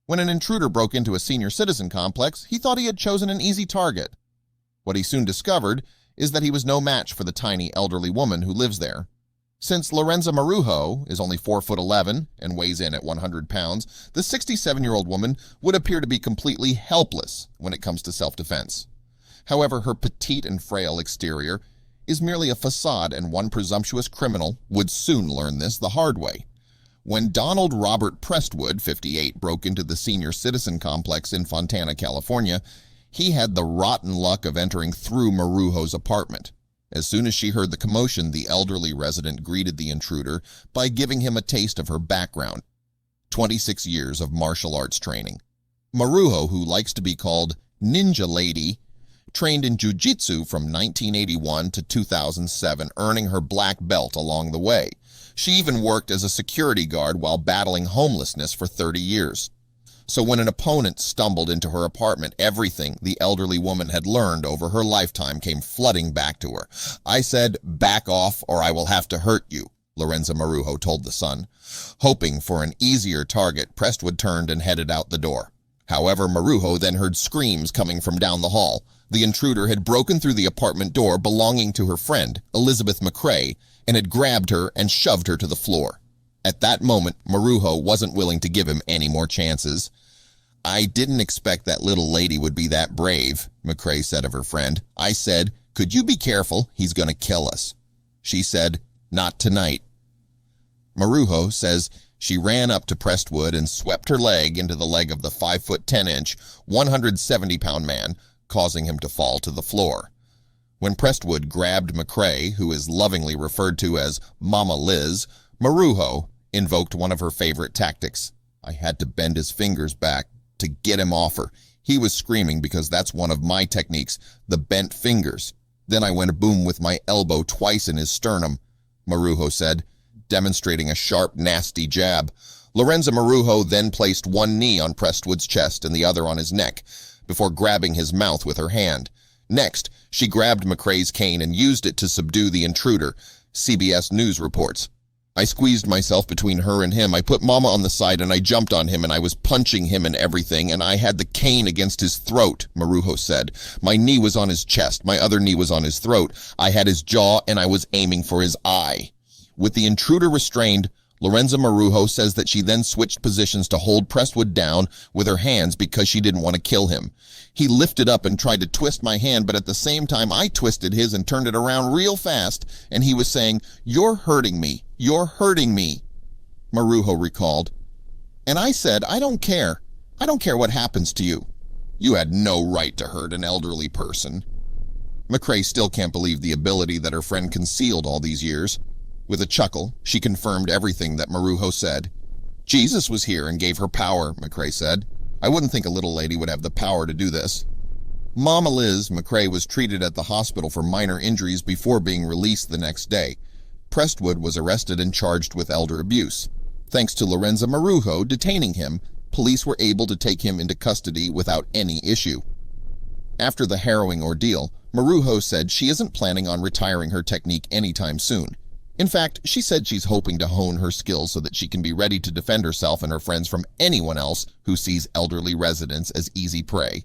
When an intruder broke into a senior citizen complex, he thought he had chosen an easy target. What he soon discovered is that he was no match for the tiny elderly woman who lives there. Since Lorenza Marujo is only 4'11" and weighs in at 100 pounds, the 67-year-old woman would appear to be completely helpless when it comes to self-defense. However, her petite and frail exterior is merely a facade, and one presumptuous criminal would soon learn this the hard way. When Donald Robert Prestwood, 58, broke into the senior citizen complex in Fontana, California, he had the rotten luck of entering through Marujo's apartment. As soon as she heard the commotion, the elderly resident greeted the intruder by giving him a taste of her background: 26 years of martial arts training. Marujo, who likes to be called Ninja Lady, trained in jiu-jitsu from 1981 to 2007, earning her black belt along the way. She even worked as a security guard while battling homelessness for 30 years. So when an opponent stumbled into her apartment, everything the elderly woman had learned over her lifetime came flooding back to her. "I said, back off or I will have to hurt you," Lorenza Marujo told the Sun. Hoping for an easier target, Prestwood turned and headed out the door. However, Marujo then heard screams coming from down the hall. The intruder had broken through the apartment door belonging to her friend, Elizabeth McCrae, and had grabbed her and shoved her to the floor. At that moment, Marujo wasn't willing to give him any more chances. "I didn't expect that little lady would be that brave," McCrae said of her friend. "I said, 'Could you be careful? He's going to kill us.' She said, 'Not tonight.'" Marujo says she ran up to Prestwood and swept her leg into the leg of the 5'10", 170-pound man, causing him to fall to the floor. When Prestwood grabbed McCrae, who is lovingly referred to as Mama Liz, Marujo invoked one of her favorite tactics. "I had to bend his fingers back to get him off her. He was screaming because that's one of my techniques, the bent fingers. Then I went boom with my elbow twice in his sternum," Marujo said, demonstrating a sharp, nasty jab. Lorenza Marujo then placed one knee on Prestwood's chest and the other on his neck, before grabbing his mouth with her hand. Next, she grabbed McCrae's cane and used it to subdue the intruder, CBS News reports. "I squeezed myself between her and him. I put Mama on the side and I jumped on him and I was punching him and everything, and I had the cane against his throat," Marujo said. "My knee was on his chest, my other knee was on his throat. I had his jaw and I was aiming for his eye." With the intruder restrained, Lorenza Marujo says that she then switched positions to hold Prestwood down with her hands because she didn't want to kill him. "He lifted up and tried to twist my hand, but at the same time I twisted his and turned it around real fast, and he was saying, 'You're hurting me, you're hurting me,'" Marujo recalled. "And I said, 'I don't care. I don't care what happens to you. You had no right to hurt an elderly person.'" McCrae still can't believe the ability that her friend concealed all these years. With a chuckle, she confirmed everything that Marujo said. "Jesus was here and gave her power," McCrae said. "I wouldn't think a little lady would have the power to do this." Mama Liz McCrae was treated at the hospital for minor injuries before being released the next day. Prestwood was arrested and charged with elder abuse. Thanks to Lorenza Marujo detaining him, police were able to take him into custody without any issue. After the harrowing ordeal, Marujo said she isn't planning on retiring her technique anytime soon. In fact, she said she's hoping to hone her skills so that she can be ready to defend herself and her friends from anyone else who sees elderly residents as easy prey.